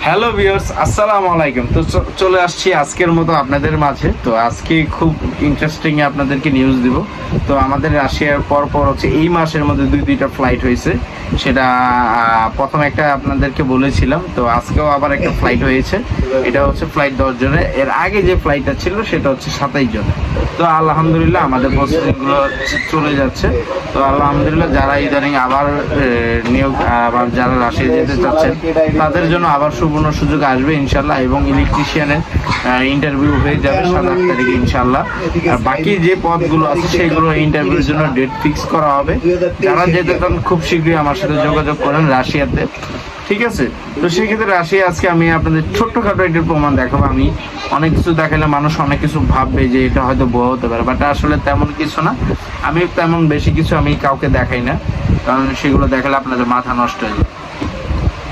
Hello viewers, আসসালামু আলাইকুম। তো চলে আসছি আজকের মতো আপনাদের মাঝে। তো আজকে খুব ইন্টারেস্টিং আপনাদেরকে নিউজ দিব। তো আমাদের রাশিয়ার পর হচ্ছে এই মাসের মধ্যে দুইটা ফ্লাইট হয়েছে। সেটা প্রথম একটা আপনাদেরকে বলেছিলাম, তো আজকেও আবার একটা ফ্লাইট হয়েছে। এটা হচ্ছে ফ্লাইট 10 জনের। এর আগে যে ফ্লাইটটা ছিল সেটা হচ্ছে 27 জনের। তো আলহামদুলিল্লাহ আমাদের প্রসেসিংগুলো চলে যাচ্ছে। তো আলহামদুলিল্লাহ যারা ইদানিং আবার নিয়োগ আবার যারা রাশিয়া যেতে চাচ্ছেন তাদের জন্য আবার সুবর্ণ সুযোগ আসবে ইনশাল্লাহ, এবং ইলেকট্রিশিয়ানের ইন্টারভিউ হয়ে যাবে 7-8 তারিখে ইনশাল্লাহ। আর বাকি যে পদগুলো আছে সেগুলো ইন্টারভিউর জন্য ডেট ফিক্স করা হবে। যারা যেতে চান খুব শীঘ্রই আমার সাথে যোগাযোগ করেন রাশিয়াতে, ঠিক আছে? তো সেক্ষেত্রে রাশিয়া আজকে আমি আপনাদের ছোট্টখাটো একটি প্রমাণ দেখাবো। আমি অনেক কিছু দেখালে মানুষ অনেক কিছু ভাববে যে এটা হয়তো ভুয়া হতে পারে, বাট আসলে তেমন কিছু না। আমি তেমন বেশি কিছু আমি কাউকে দেখাই না, কারণ সেগুলো দেখালে আপনাদের মাথা নষ্ট হয়ে যায়।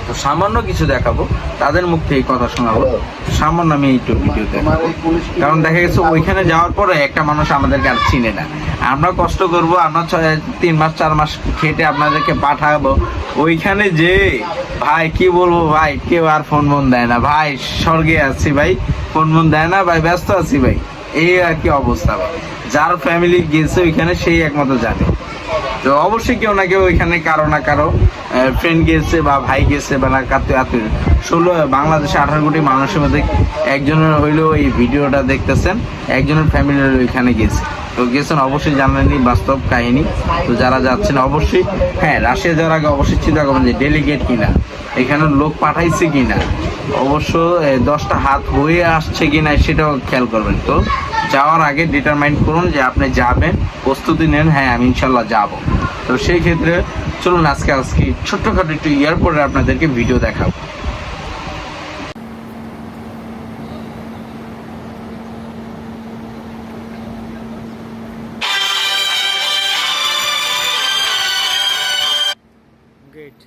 তো সামান্য কিছু দেখাবো, তাদের মুখ থেকে কথা শোনাবো। সামান্য আমি এইটুকু ভিডিও দেখাবো, কারণ দেখা গেছে ওইখানে যাওয়ার পরে একটা মানুষ আমাদেরকে আর চিনে না। আমরা কষ্ট করবো, আমরা 3 মাস 4 মাস খেটে আপনাদেরকে পাঠাবো ওইখানে যে ভাই কি বলবো ভাই, কেউ আর ফোন মন দেয় না ভাই, স্বর্গে আছি ভাই, ফোন মন দেয় না ভাই, ব্যস্ত আছি ভাই, এই আর কি অবস্থা ভাই। যার ফ্যামিলি গেছে ওইখানে সেই একমাত্র জানে। তো অবশ্যই কেউ না কেউ ওইখানে কারো না কারো ফ্রেন্ড গেছে বা ভাই গেছে বা আত্মীয়। বাংলাদেশে 18 কোটি মানুষের মধ্যে একজনের হইলেও এই ভিডিওটা দেখতেছেন, একজনের ফ্যামিলির ওইখানে গেছে। তো গেছেন, অবশ্যই জানেননি বাস্তব কাহিনী। তো যারা যাচ্ছেন অবশ্যই, হ্যাঁ, রাশিয়া যাওয়ার আগে অবশ্যই চিন্তা করবেন যে ডেলিগেট কিনা, এখানে লোক পাঠাইছে কিনা, অবশ্য 10টা হাত হয়ে আসছে কিনা সেটাও খেয়াল করবেন। তো যাওয়ার আগে ডিটারমাইন্ড করুন যে আপনি যাবেন, প্রস্তুতি নেন, হ্যাঁ আমি ইনশাল্লাহ যাব। তো সেই ক্ষেত্রে চলুন আজকে ছোট্টখাটো একটু এয়ারপোর্টে আপনাদেরকে ভিডিও দেখাবো। গেট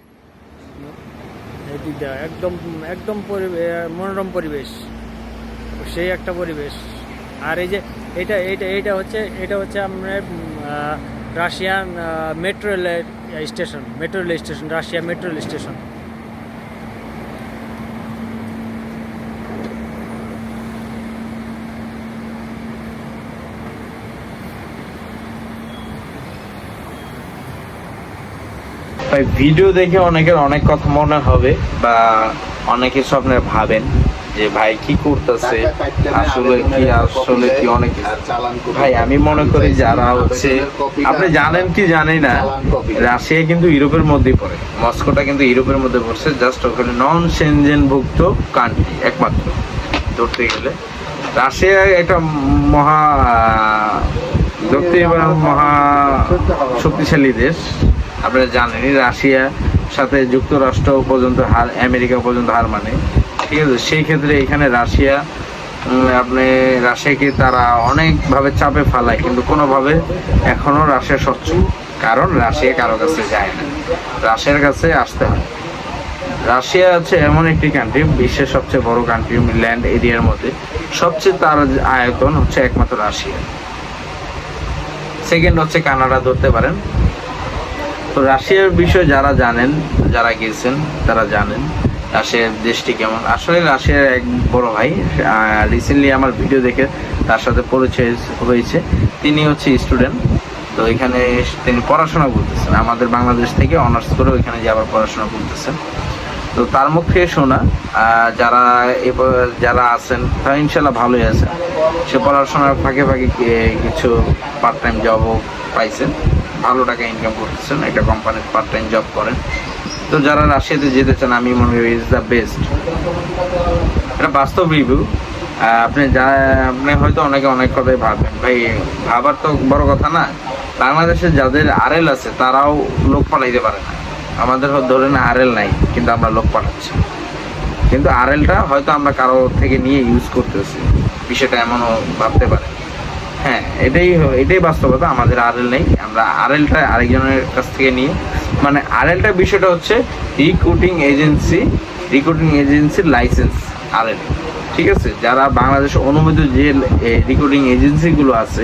এদিক দেওয়া একদম একদম মনোরম পরিবেশ, সেই একটা পরিবেশ। আর এই যে এটা হচ্ছে আমরা Russian metro rail station, Russia metro rail station. ভাই ভিডিও দেখে অনেকের অনেক কথা মনে হবে, বা অনেকে স্বপ্নে ভাবেন যে ভাই কি করতেছে, আসলে কি অনেক। ভাই আমি মনে করি যারা হচ্ছে, আপনি জানেন কি জানি না, রাশিয়া কিন্তু ইউরোপের মধ্যেই পড়ে, মস্কোটা কিন্তু ইউরোপের মধ্যে পড়ছে। জাস্ট ওখানে নন সেনজেন ভুক্ত কান্ট্রি একমাত্র ধরতে গেলে। রাশিয়া একটা মহা শক্তিশালী দেশ। আপনারা জানেনই রাশিয়ার সাথে যুক্তরাষ্ট্র পর্যন্ত আমেরিকা পর্যন্ত হার মানে, ঠিক আছে? সেই ক্ষেত্রে এখানে রাশিয়াকে তারা অনেকভাবে চাপে ফেলায়, কিন্তু কোনোভাবে এখনো রাশিয়া স্বচ্ছ, কারণ রাশিয়া কারো কাছে যায় না, রাশিয়ার কাছে আসতে হয়। রাশিয়া হচ্ছে এমন একটি কান্ট্রি, বিশ্বের সবচেয়ে বড় কান্ট্রি, ল্যান্ড এরিয়ার মধ্যে সবচেয়ে তার আয়তন হচ্ছে একমাত্র রাশিয়া। সেকেন্ড হচ্ছে কানাডা ধরতে পারেন। তো রাশিয়ার বিষয়ে যারা জানেন, যারা গেছেন তারা জানেন রাশিয়ার দেশটি কেমন। আসলে রাশিয়ার এক বড় ভাই রিসেন্টলি আমার ভিডিও দেখে তার সাথে পরিচয় হয়েছে। তিনি হচ্ছে স্টুডেন্ট, তো এখানে তিনি পড়াশোনা করতেছেন, আমাদের বাংলাদেশ থেকে অনার্স করে ওইখানে যে আবার পড়াশোনা করতেছেন। তো তার মুখ থেকে শোনা, যারা আছেন তারা ইনশাল্লাহ ভালোই আছেন। সে পড়াশোনার ফাঁকে কিছু পার্ট টাইম জবও পাইছেন, ভালো টাকা ইনকাম করতেছেন, একটা কোম্পানির পার্ট টাইম জব করেন। তো যারা রাশিয়াতে যেতে চান আমি মনে করি ইজ দ্য বেস্ট। এটা বাস্তব রিভিউ। আপনি হয়তো অনেকে অনেক কথাই ভাববেন, ভাই ভাবার তো বড় কথা না। বাংলাদেশে যাদের আরএল আছে তারাও লোক পাঠাইতে পারে না। আমাদের ধরেন আরএল নাই, কিন্তু আমরা লোক পাঠাচ্ছি, কিন্তু আরএলটা হয়তো আমরা কারো থেকে নিয়ে ইউজ করতেছি, বিষয়টা এমনও ভাবতে পারে। হ্যাঁ, এটাই বাস্তবতা। আমাদের আরএল নেই, আমরা আরএলটা আরেকজনের কাছ থেকে নিয়ে, মানে আরএলটা বিষয়টা হচ্ছে রিক্রুটিং এজেন্সির লাইসেন্স আরএল, ঠিক আছে? যারা বাংলাদেশ অনুমোদিত যে রিক্রুটিং এজেন্সিগুলো আছে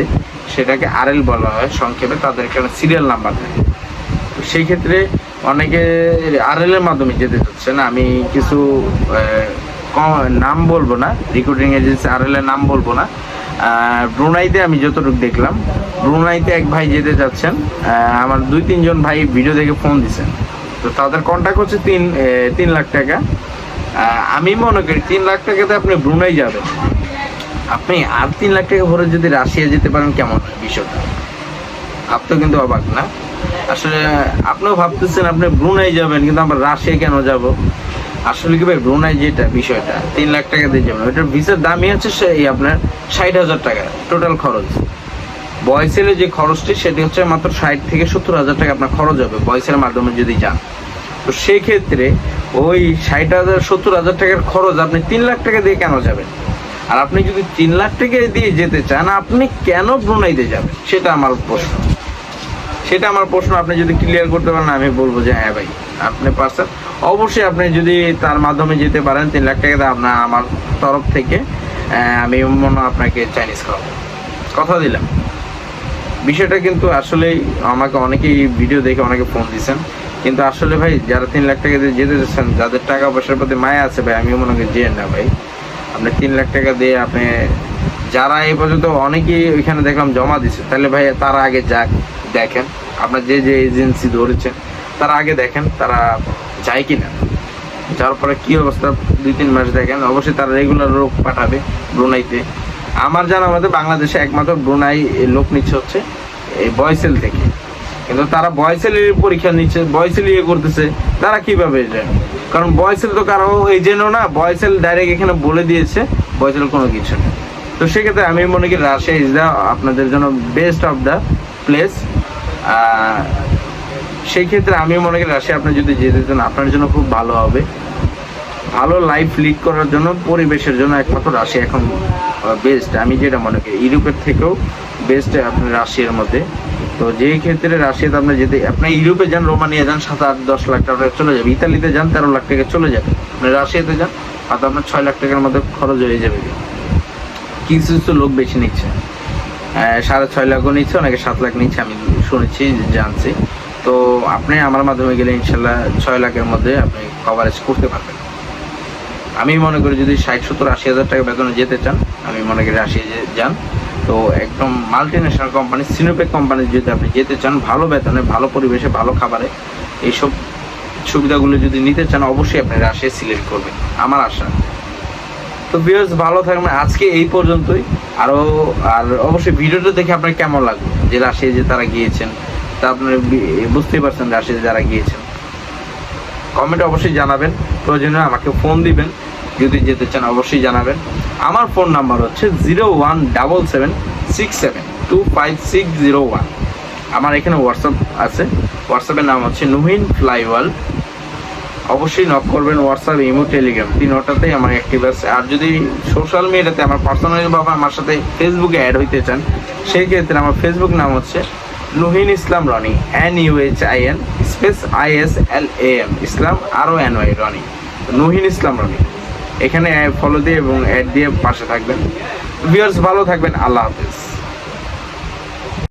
সেটাকে আরএল বলা হয় সংক্ষেপে, তাদের এখানে সিরিয়াল নাম্বার থাকে। তো সেই ক্ষেত্রে অনেকে আরএল এর মাধ্যমে যেতে চাচ্ছেন। আমি কিছু নাম বলবো না, রিক্রুটিং এজেন্সি আরএল এর নাম বলবো না। ব্রুনাইতে আমি যতটুকু দেখলাম, ব্রুনাইতে এক ভাই যেতে চাচ্ছেন। আমার 2-3 জন ভাই ভিডিও দেখে ফোন দিছেন, তো তাদের কন্ট্যাক্ট হচ্ছে 3 লাখ টাকা। আমি মনে করি 3 লাখ টাকাতে আপনি ব্রুনাই যাবেন, আপনি আর 3 লাখ টাকা ভরে যদি রাশিয়া যেতে পারেন কেমন হয় বিষয়টা? আপনি কিন্তু অবাক না? আসলে আপনিও ভাবতেছেন আপনি ব্রুনাই যাবেন, কিন্তু আমরা রাশিয়া কেন যাব? আসলে কি ভাই, ব্রুনাই যেটা বিষয়টা 3 লাখ টাকা দিয়ে যাবেন, ওইটার ভিসার দামই হচ্ছে সেই আপনার 60,000 টাকা টোটাল খরচ। বয়সেলে যে খরচটি সেটি হচ্ছে মাত্র 60 থেকে 70,000 টাকা আপনার খরচ হবে বয়সের মাধ্যমে যদি যান। তো সেই ক্ষেত্রে ওই 60,000 70,000 টাকার খরচ আপনি 3 লাখ টাকা দিয়ে কেন যাবেন? আর আপনি যদি 3 লাখ টাকা দিয়ে যেতে চান, আপনি কেন ব্রুনাইতে যাবেন? সেটা আমার প্রশ্ন। আপনি যদি ক্লিয়ার করতে পারেন, আমি বলবো যে হ্যাঁ ভাই আপনি পারছেন। অবশ্যই আপনি যদি তার মাধ্যমে যেতে পারেন 3 লাখ টাকা দিয়ে, আপনার আমার তরফ থেকে আমি আপনাকে চাইনিজ খাওয়াবো, কথা দিলাম। বিষয়টা কিন্তু আসলেই আমাকে অনেকেই ভিডিও দেখে অনেকে ফোন দিয়েছেন, কিন্তু আসলে ভাই যারা 3 লাখ টাকা দিয়ে যেতে চাচ্ছেন, যাদের টাকা পয়সার প্রতি মায়া আছে ভাই, আমি মনে করি যে না ভাই, আপনি 3 লাখ টাকা দিয়ে আপনি, যারা এই পর্যন্ত অনেকেই ওইখানে দেখলাম জমা দিচ্ছে, তাহলে ভাই তারা আগে যাক, দেখেন আপনার যে এজেন্সি ধরেছেন তারা আগে দেখেন তারা যায় কিনা, যাওয়ার পরে কি অবস্থা 2-3 মাস দেখেন। অবশ্যই তারা রেগুলার লোক পাঠাবে ব্রুনাইতে। আমার জানা মতে বাংলাদেশে একমাত্র ব্রুনাই লোক নিচ্ছে হচ্ছে এই বয়সেল থেকে, কিন্তু তারা বয়সেলের পরীক্ষা নিচ্ছে, বয়সেল করতেছে, তারা কিভাবে যায়? কারণ বয়সেল তো কারো এজেন্টও না, বয়সেল ডাইরেক্ট এখানে বলে দিয়েছে বয়সেল কোনো কিছু নেই। তো সেক্ষেত্রে আমি মনে করি রাশিয়া ইজ দ্য আপনাদের জন্য বেস্ট অফ দ্য প্লেস। সেই ক্ষেত্রে আমি মনে করি রাশিয়া আপনি যদি যেতে চান আপনার জন্য খুব ভালো হবে। ভালো লাইফ লিড করার জন্য, পরিবেশের জন্য একমাত্র রাশিয়া এখন বেস্ট। আমি যেটা মনে করি ইউরোপের থেকেও বেস্ট আপনার রাশিয়ার মধ্যে। তো যেই ক্ষেত্রে রাশিয়াতে আপনি যেতে, আপনি ইউরোপে যান, রোমানিয়া যান, 7-8-10 লাখ টাকা চলে যাবে। ইতালিতে যান 13 লাখ টাকা চলে যাবে। আপনি রাশিয়াতে যান হয়তো আপনার 6 লাখ টাকার মধ্যে খরচ হয়ে যাবে। কিছু কিছু লোক বেশি নিচ্ছে, 6.5 লাখও নিচ্ছে, অনেকে 7 লাখ নিচ্ছে, আমি শুনেছি, জানছি। তো আপনি আমার মাধ্যমে গেলে ইনশাল্লাহ 6 লাখের মধ্যে আপনি কভারেজ করতে পারবেন। আমি মনে করি যদি 60-70-80 হাজার টাকা বেতনে যেতে চান, আমি মনে করি রাশিয়া যান। তো একদম মাল্টিনেশনাল কোম্পানি, সিনোপেক কোম্পানি যদি আপনি যেতে চান, ভালো বেতনে, ভালো পরিবেশে, ভালো খাবারে, এইসব সুবিধাগুলো যদি নিতে চান, অবশ্যই আপনি রাশিয়া সিলেক্ট করবেন, আমার আশা। তো ভিউয়ার্স ভালো থাকবেন, আজকে এই পর্যন্তই। আর অবশ্যই ভিডিওটা দেখে আপনার কেমন লাগবে, যে রাশিয়া যে তারা গিয়েছেন, তা আপনারা বুঝতেই পারছেন রাশিয়া যারা গিয়েছেন। কমেন্টে অবশ্যই জানাবেন, প্রয়োজনে আমাকে ফোন দিবেন, যদি যেতে চান অবশ্যই জানাবেন। আমার ফোন নাম্বার হচ্ছে 0177672561। আমার এখানে হোয়াটসঅ্যাপ আছে, হোয়াটসঅ্যাপের নাম হচ্ছে নুহিন ফ্লাইওয়াল। অবশ্যই নক করবেন, হোয়াটসঅ্যাপ, ইমো, টেলিগ্রাম 3টাতেই আমার অ্যাক্টিভ আছে। আর যদি সোশ্যাল মিডিয়াতে আমার পার্সোনালি ভাবে আমার সাথে ফেসবুকে অ্যাড হইতে চান, সেই ক্ষেত্রে আমার ফেসবুক নাম হচ্ছে নুহিন ইসলাম রনি, NUHIN স্পেস ISLAM ইসলাম আরও NY রনি, নুহিন ইসলাম রনি। এখানে ফলো দিয়ে এবং অ্যাড দিয়ে পাশে থাকবেন। ভিউয়ার্স ভালো থাকবেন, আল্লাহ হাফেজ।